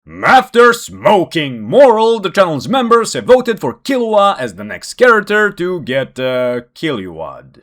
After smoking moral, the channel's members have voted for Killua as the next character to get Killua'd.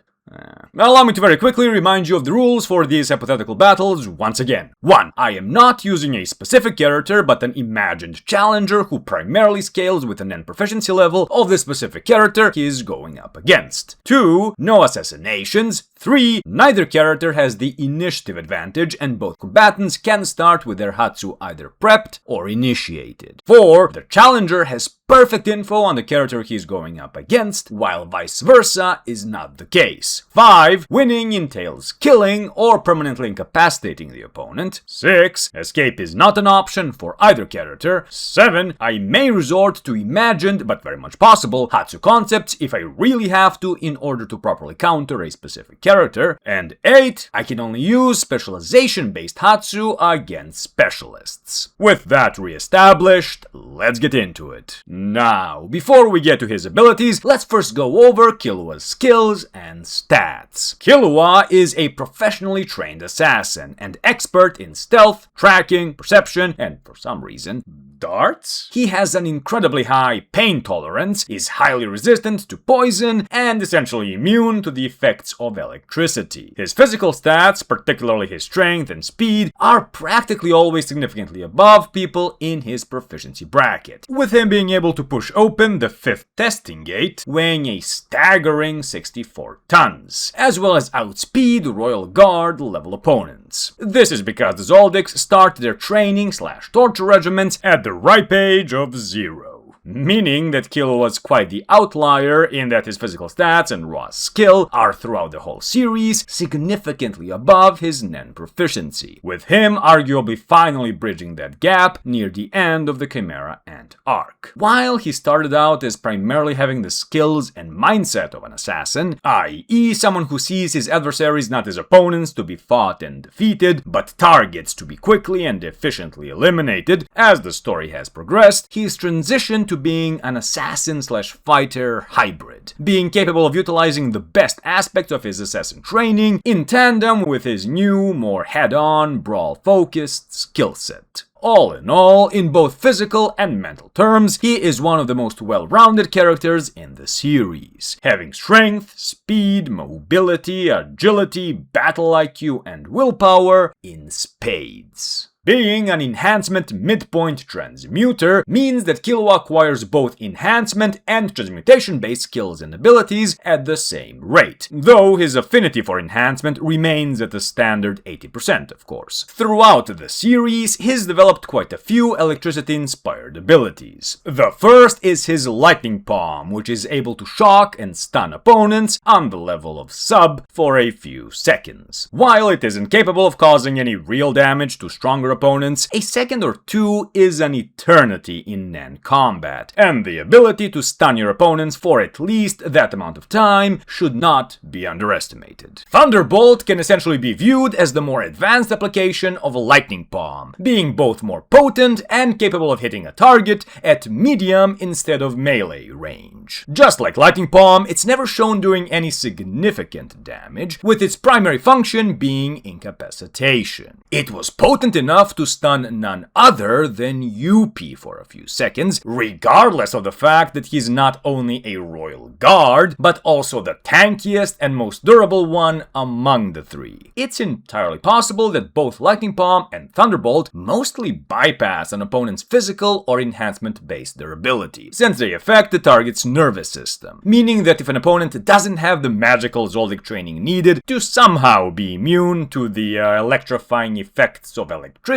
Allow me to very quickly remind you of the rules for these hypothetical battles once again. 1. I am not using a specific character, but an imagined challenger who primarily scales with an end proficiency level of the specific character he is going up against. 2. No assassinations. 3. Neither character has the initiative advantage, and both combatants can start with their Hatsu either prepped or initiated. 4. The challenger has perfect info on the character he's going up against, while vice versa is not the case. 5. Winning entails killing or permanently incapacitating the opponent. 6. Escape is not an option for either character. 7. I may resort to imagined, but very much possible, Hatsu concepts if I really have to in order to properly counter a specific character. And 8. I can only use specialization-based Hatsu against specialists. With that re-established, let's get into it. Now, before we get to his abilities, let's first go over Killua's skills and stats. Killua is a professionally trained assassin and expert in stealth, tracking, perception, and for some reason, darts? He has an incredibly high pain tolerance, is highly resistant to poison, and essentially immune to the effects of electricity. His physical stats, particularly his strength and speed, are practically always significantly above people in his proficiency bracket, with him being able to push open the 5th testing gate, weighing a staggering 64 tons, as well as outspeed Royal Guard level opponents. This is because the Zoldicks start their training/torture regiments at the ripe age of 0. Meaning that Killua was quite the outlier in that his physical stats and raw skill are throughout the whole series significantly above his Nen proficiency, with him arguably finally bridging that gap near the end of the Chimera Ant arc. While he started out as primarily having the skills and mindset of an assassin, i.e. someone who sees his adversaries not as opponents to be fought and defeated, but targets to be quickly and efficiently eliminated, as the story has progressed, he's transitioned to being an assassin/fighter hybrid, being capable of utilizing the best aspects of his assassin training in tandem with his new, more head-on, brawl-focused skill set. All in all, in both physical and mental terms, he is one of the most well-rounded characters in the series, having strength, speed, mobility, agility, battle IQ, and willpower in spades. Being an enhancement midpoint transmuter means that Killua acquires both enhancement and transmutation-based skills and abilities at the same rate, though his affinity for enhancement remains at the standard 80%, of course. Throughout the series, he's developed quite a few electricity-inspired abilities. The first is his Lightning Palm, which is able to shock and stun opponents on the level of sub for a few seconds. While it isn't capable of causing any real damage to stronger opponents, a second or two is an eternity in Nen combat, and the ability to stun your opponents for at least that amount of time should not be underestimated. Thunderbolt can essentially be viewed as the more advanced application of a Lightning Palm, being both more potent and capable of hitting a target at medium instead of melee range. Just like Lightning Palm, it's never shown doing any significant damage, with its primary function being incapacitation. It was potent enough to stun none other than UP for a few seconds, regardless of the fact that he's not only a Royal Guard, but also the tankiest and most durable one among the three. It's entirely possible that both Lightning Palm and Thunderbolt mostly bypass an opponent's physical or enhancement-based durability, since they affect the target's nervous system, meaning that if an opponent doesn't have the magical Zoldyck training needed to somehow be immune to the electrifying effects of electricity,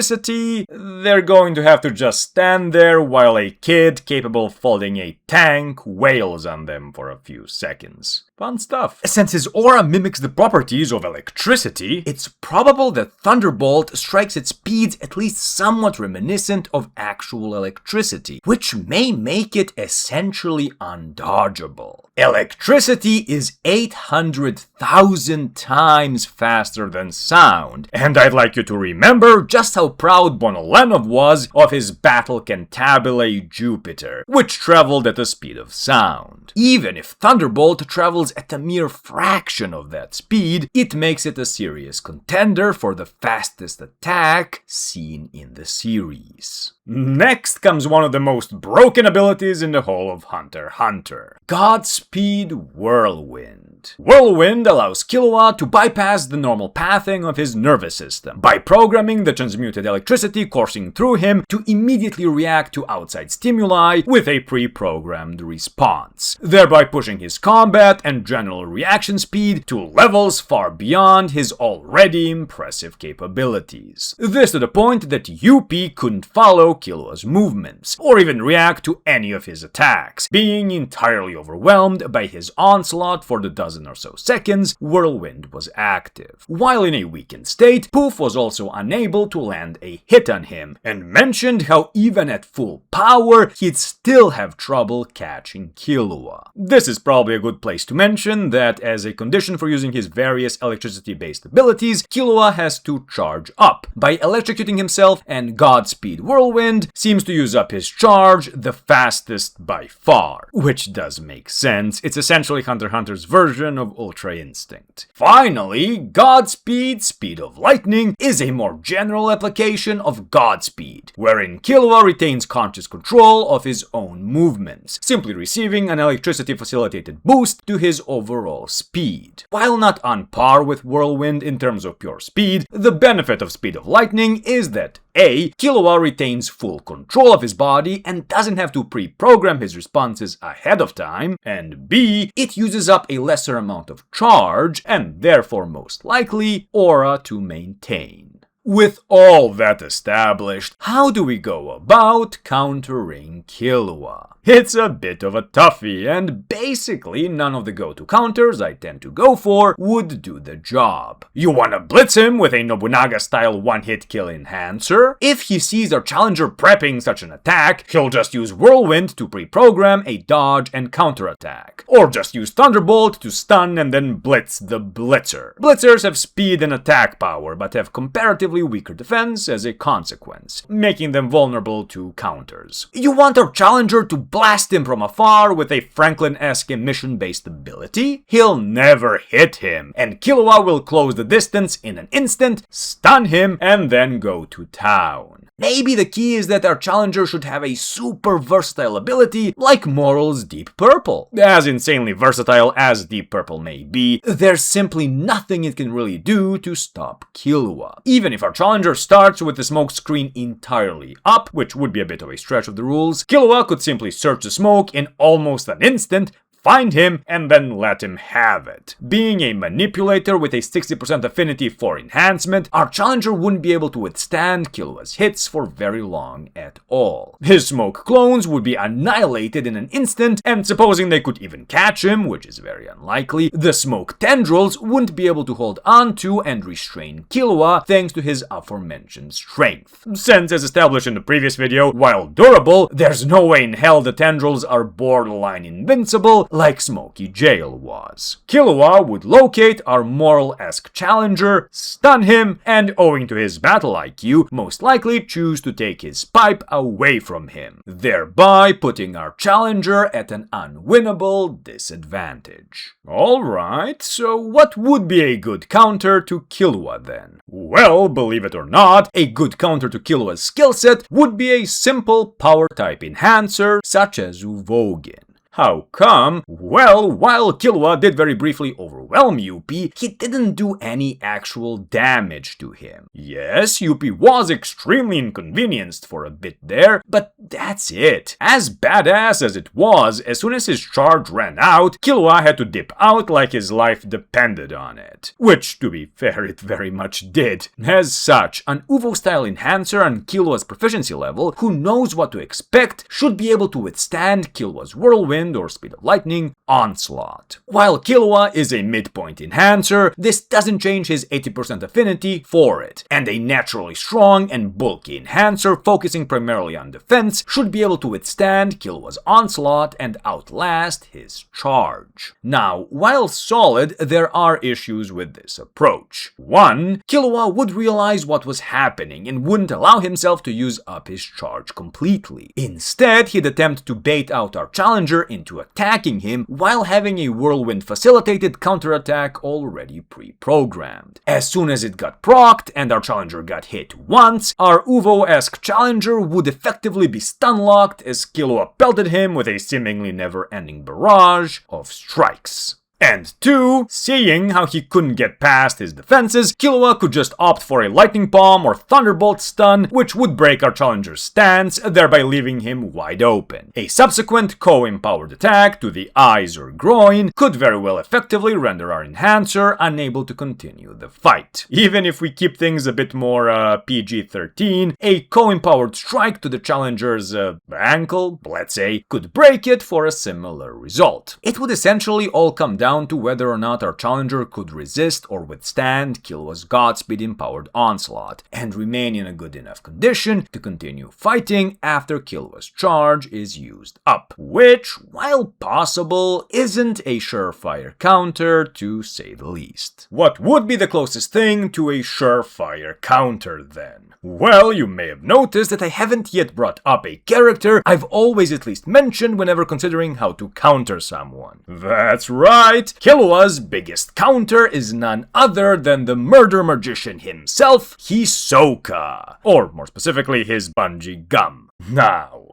they're going to have to just stand there while a kid capable of folding a tank wails on them for a few seconds. Fun stuff. Since his aura mimics the properties of electricity, it's probable that Thunderbolt strikes at speeds at least somewhat reminiscent of actual electricity, which may make it essentially undodgeable. Electricity is 800,000 times faster than sound, and I'd like you to remember just how proud Bonolenov was of his battle cantabile Jupiter, which traveled at the speed of sound. Even if Thunderbolt travels travels at a mere fraction of that speed, it makes it a serious contender for the fastest attack seen in the series. Next comes one of the most broken abilities in the whole of Hunter x Hunter: Godspeed Whirlwind. Whirlwind allows Killua to bypass the normal pathing of his nervous system by programming the transmuted electricity coursing through him to immediately react to outside stimuli with a pre-programmed response, thereby pushing his combat and general reaction speed to levels far beyond his already impressive capabilities. This to the point that UP couldn't follow Killua's movements, or even react to any of his attacks, being entirely overwhelmed by his onslaught for the dozen or so seconds Whirlwind was active. While in a weakened state, Poof was also unable to land a hit on him, and mentioned how even at full power, he'd still have trouble catching Killua. This is probably a good place to mention that as a condition for using his various electricity-based abilities, Killua has to charge up by electrocuting himself, and Godspeed Whirlwind seems to use up his charge the fastest by far, which does make sense. It's essentially Hunter x Hunter's version of Ultra Instinct. Finally, Godspeed Speed of Lightning is a more general application of Godspeed, wherein Killua retains conscious control of his own movements, simply receiving an electricity-facilitated boost to his overall speed. While not on par with Whirlwind in terms of pure speed, the benefit of Speed of Lightning is that A. Killua retains full control of his body and doesn't have to pre-program his responses ahead of time, and B. It uses up a lesser amount of charge, and therefore most likely, aura to maintain. With all that established, how do we go about countering Killua? It's a bit of a toughie, and basically none of the go-to counters I tend to go for would do the job. You wanna blitz him with a Nobunaga-style one-hit kill enhancer? If he sees our challenger prepping such an attack, he'll just use Whirlwind to pre-program a dodge and counterattack. Or just use Thunderbolt to stun and then blitz the blitzer. Blitzers have speed and attack power, but have comparatively weaker defense as a consequence, making them vulnerable to counters. You want our challenger to blast him from afar with a Franklin-esque emission-based ability? He'll never hit him, and Killua will close the distance in an instant, stun him, and then go to town. Maybe the key is that our challenger should have a super versatile ability like Moral's Deep Purple. As insanely versatile as Deep Purple may be, there's simply nothing it can really do to stop Killua. Even if our challenger starts with the smoke screen entirely up, which would be a bit of a stretch of the rules, Killua could simply search the smoke in almost an instant, find him, and then let him have it. Being a manipulator with a 60% affinity for enhancement, our challenger wouldn't be able to withstand Killua's hits for very long at all. His smoke clones would be annihilated in an instant, and supposing they could even catch him, which is very unlikely, the smoke tendrils wouldn't be able to hold on to and restrain Killua thanks to his aforementioned strength. Since, as established in the previous video, while durable, there's no way in hell the tendrils are borderline invincible like Smoky Jail was. Killua would locate our Moral-esque challenger, stun him, and owing to his battle IQ, most likely choose to take his pipe away from him, thereby putting our challenger at an unwinnable disadvantage. Alright, so what would be a good counter to Killua then? Well, believe it or not, a good counter to Killua's skillset would be a simple power-type enhancer such as Uvogin. How come? Well, while Killua did very briefly overwhelm UP, he didn't do any actual damage to him. Yes, UP was extremely inconvenienced for a bit there, but that's it. As badass as it was, as soon as his charge ran out, Killua had to dip out like his life depended on it. Which, to be fair, it very much did. As such, an Uvo-style enhancer on Killua's proficiency level, who knows what to expect, should be able to withstand Killua's Whirlwind or Speed of Lightning onslaught. While Killua is a midpoint enhancer, this doesn't change his 80% affinity for it, and a naturally strong and bulky enhancer focusing primarily on defense defense should be able to withstand Killua's onslaught and outlast his charge. Now, while solid, there are issues with this approach. 1. Killua would realize what was happening and wouldn't allow himself to use up his charge completely. Instead, he'd attempt to bait out our challenger into attacking him while having a whirlwind-facilitated counterattack already pre-programmed. As soon as it got procced and our challenger got hit once, our Uvo-esque challenger would effectively be stun-locked as Killua pelted him with a seemingly never-ending barrage of strikes. And 2, seeing how he couldn't get past his defenses, Killua could just opt for a lightning palm or thunderbolt stun, which would break our challenger's stance, thereby leaving him wide open. A subsequent co-empowered attack to the eyes or groin could very well effectively render our enhancer unable to continue the fight. Even if we keep things a bit more PG-13, a co-empowered strike to the challenger's ankle, let's say, could break it for a similar result. It would essentially all come down to whether or not our challenger could resist or withstand Killua's Godspeed empowered onslaught, and remain in a good enough condition to continue fighting after Killua's charge is used up. Which, while possible, isn't a surefire counter to say the least. What would be the closest thing to a surefire counter then? Well, you may have noticed that I haven't yet brought up a character I've always at least mentioned whenever considering how to counter someone. That's right! Killua's biggest counter is none other than the murder magician himself, Hisoka. Or, more specifically, his bungee gum. Now,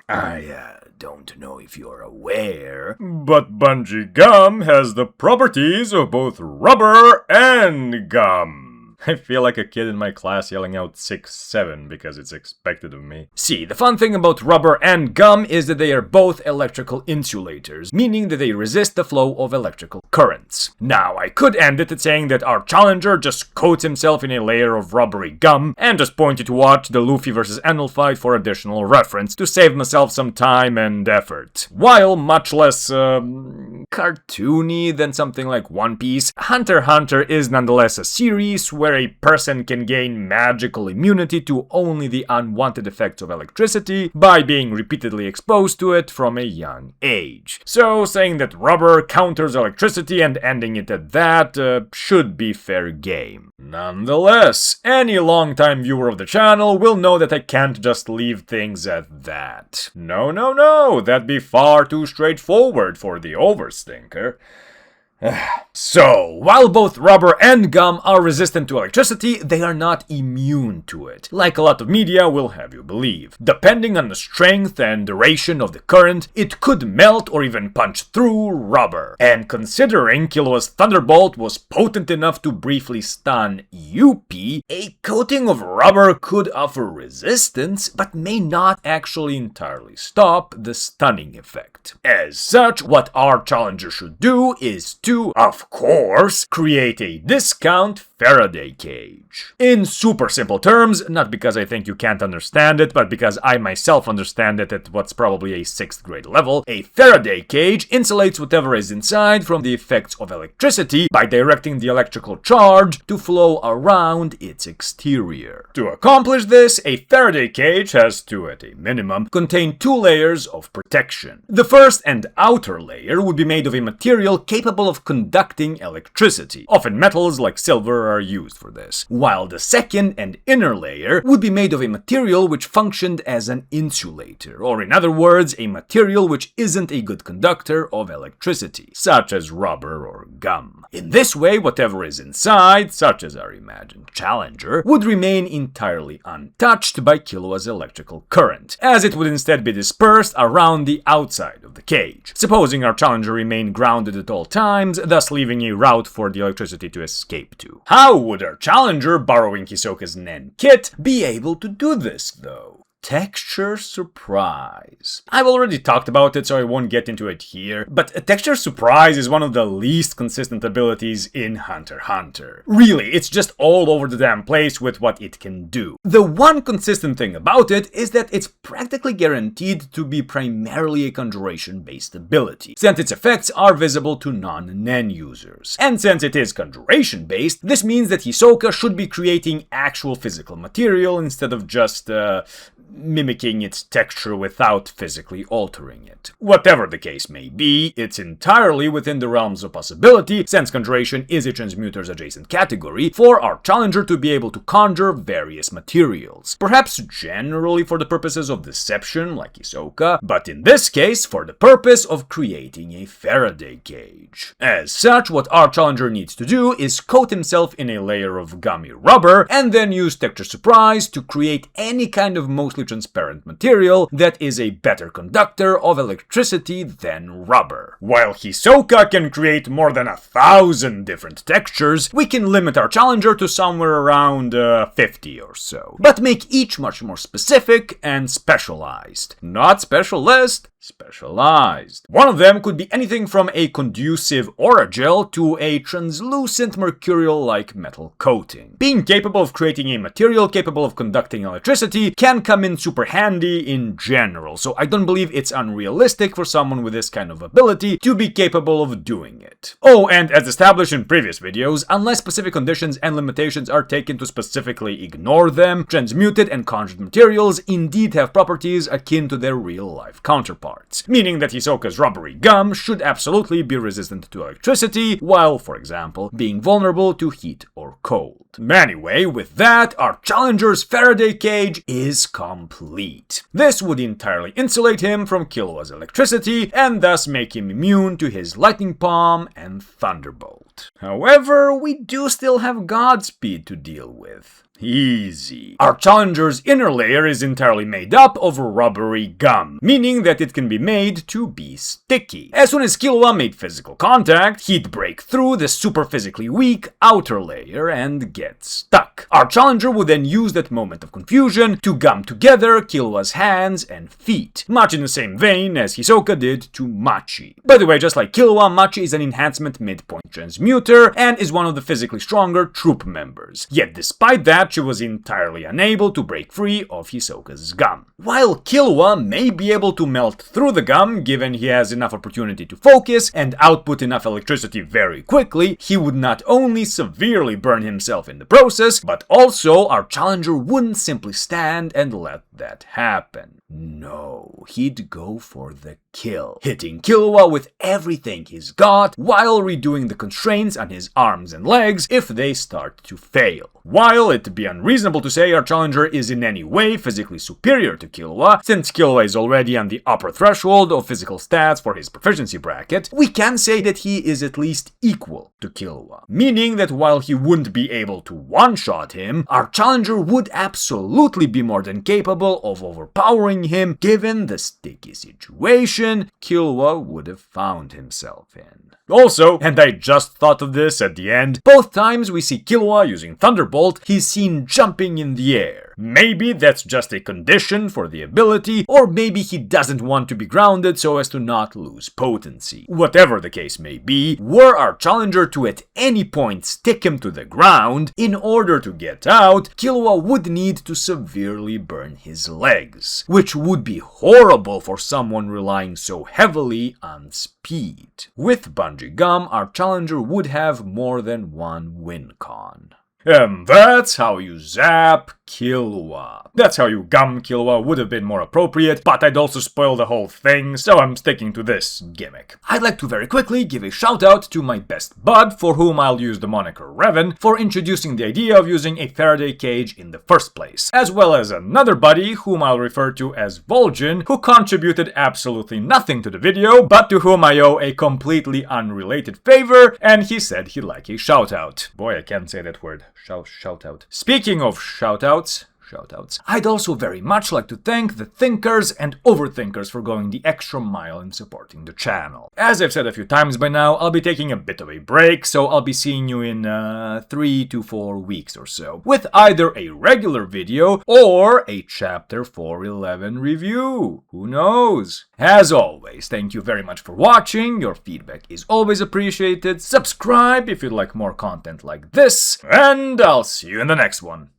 I don't know if you're aware, but bungee gum has the properties of both rubber and gum. I feel like a kid in my class yelling out 6-7 because it's expected of me. See, the fun thing about rubber and gum is that they are both electrical insulators, meaning that they resist the flow of electrical currents. Now, I could end it at saying that our challenger just coats himself in a layer of rubbery gum, and just point you to watch the Luffy vs. Enel fight for additional reference to save myself some time and effort. While much less, cartoony than something like One Piece, Hunter x Hunter is nonetheless a series where a person can gain magical immunity to only the unwanted effects of electricity by being repeatedly exposed to it from a young age. So saying that rubber counters electricity and ending it at that should be fair game. Nonetheless, any longtime viewer of the channel will know that I can't just leave things at that. No, that'd be far too straightforward for the overstinker. So, while both rubber and gum are resistant to electricity, they are not immune to it, like a lot of media will have you believe. Depending on the strength and duration of the current, it could melt or even punch through rubber. And considering Killua's Thunderbolt was potent enough to briefly stun Yuppie, a coating of rubber could offer resistance, but may not actually entirely stop the stunning effect. As such, what our challenger should do is to, of course, create a discount Faraday cage. In super simple terms, not because I think you can't understand it, but because I myself understand it at what's probably a 6th grade level, a Faraday cage insulates whatever is inside from the effects of electricity by directing the electrical charge to flow around its exterior. To accomplish this, a Faraday cage has to, at a minimum, contain 2 layers of protection. The first and outer layer would be made of a material capable of conducting electricity. Often metals like silver are used for this, while the second and inner layer would be made of a material which functioned as an insulator, or in other words, a material which isn't a good conductor of electricity, such as rubber or gum. In this way, whatever is inside, such as our imagined challenger, would remain entirely untouched by Killua's electrical current, as it would instead be dispersed around the outside of the cage, supposing our challenger remained grounded at all times, thus leaving a route for the electricity to escape to. How would our challenger, borrowing Hisoka's Nen kit, be able to do this, though? Texture Surprise. I've already talked about it, so I won't get into it here, but Texture Surprise is one of the least consistent abilities in Hunter x Hunter. Really, it's just all over the damn place with what it can do. The one consistent thing about it is that it's practically guaranteed to be primarily a conjuration-based ability, since its effects are visible to non-Nen users. And since it is conjuration-based, this means that Hisoka should be creating actual physical material instead of just, mimicking its texture without physically altering it. Whatever the case may be, it's entirely within the realms of possibility, since conjuration is a transmuter's adjacent category, for our challenger to be able to conjure various materials. Perhaps generally for the purposes of deception, like Hisoka, but in this case for the purpose of creating a Faraday cage. As such, what our challenger needs to do is coat himself in a layer of gummy rubber, and then use texture surprise to create any kind of mostly transparent material that is a better conductor of electricity than rubber. While Hisoka can create more than 1,000 different textures, we can limit our challenger to somewhere around 50 or so, but make each much more specific and specialized. Not specialist, specialized. One of them could be anything from a conducive aura gel to a translucent mercurial-like metal coating. Being capable of creating a material capable of conducting electricity can come in super handy in general, so I don't believe it's unrealistic for someone with this kind of ability to be capable of doing it. Oh, and as established in previous videos, unless specific conditions and limitations are taken to specifically ignore them, transmuted and conjured materials indeed have properties akin to their real-life counterparts. Meaning that Hisoka's rubbery gum should absolutely be resistant to electricity, while, for example, being vulnerable to heat or cold. Anyway, with that, our challenger's Faraday cage is complete. This would entirely insulate him from Killua's electricity, and thus make him immune to his lightning palm and thunderbolt. However, we do still have Godspeed to deal with. Easy. Our challenger's inner layer is entirely made up of rubbery gum, meaning that it can be made to be sticky. As soon as Killua made physical contact, he'd break through the super physically weak outer layer and get stuck. Our challenger would then use that moment of confusion to gum together Killua's hands and feet, much in the same vein as Hisoka did to Machi. By the way, just like Killua, Machi is an enhancement midpoint transmuter and is one of the physically stronger troop members. Yet despite that, she was entirely unable to break free of Hisoka's gum. While Killua may be able to melt through the gum given he has enough opportunity to focus and output enough electricity very quickly, he would not only severely burn himself in the process, but also our challenger wouldn't simply stand and let that happen. No, he'd go for the kill, hitting Killua with everything he's got while redoing the constraints on his arms and legs if they start to fail. While it'd be unreasonable to say our challenger is in any way physically superior to Killua, since Killua is already on the upper threshold of physical stats for his proficiency bracket, we can say that he is at least equal to Killua. Meaning that while he wouldn't be able to one-shot him, our challenger would absolutely be more than capable of overpowering him given the sticky situation Killua would have found himself in. Also, and I just thought of this at the end, both times we see Killua using Thunderbolt, he's seen jumping in the air. Maybe that's just a condition for the ability, or maybe he doesn't want to be grounded so as to not lose potency. Whatever the case may be, were our challenger to at any point stick him to the ground, in order to get out, Killua would need to severely burn his legs, which would be horrible for someone relying so heavily on speed. With Bungee Gum, our challenger would have more than one win con. And that's how you zap Killua. That's how you gum Killua would have been more appropriate, but I'd also spoil the whole thing, so I'm sticking to this gimmick. I'd like to very quickly give a shout out to my best bud, for whom I'll use the moniker Revan, for introducing the idea of using a Faraday cage in the first place, as well as another buddy whom I'll refer to as Vol'jin, who contributed absolutely nothing to the video, but to whom I owe a completely unrelated favor, and he said he'd like a shout out. Boy, I can't say that word. Shout out. Speaking of shoutouts, I'd also very much like to thank the thinkers and overthinkers for going the extra mile in supporting the channel. As I've said a few times by now, I'll be taking a bit of a break, so I'll be seeing you in 3 to 4 weeks or so, with either a regular video or a Chapter 411 review. Who knows? As always, thank you very much for watching, your feedback is always appreciated, subscribe if you'd like more content like this, and I'll see you in the next one.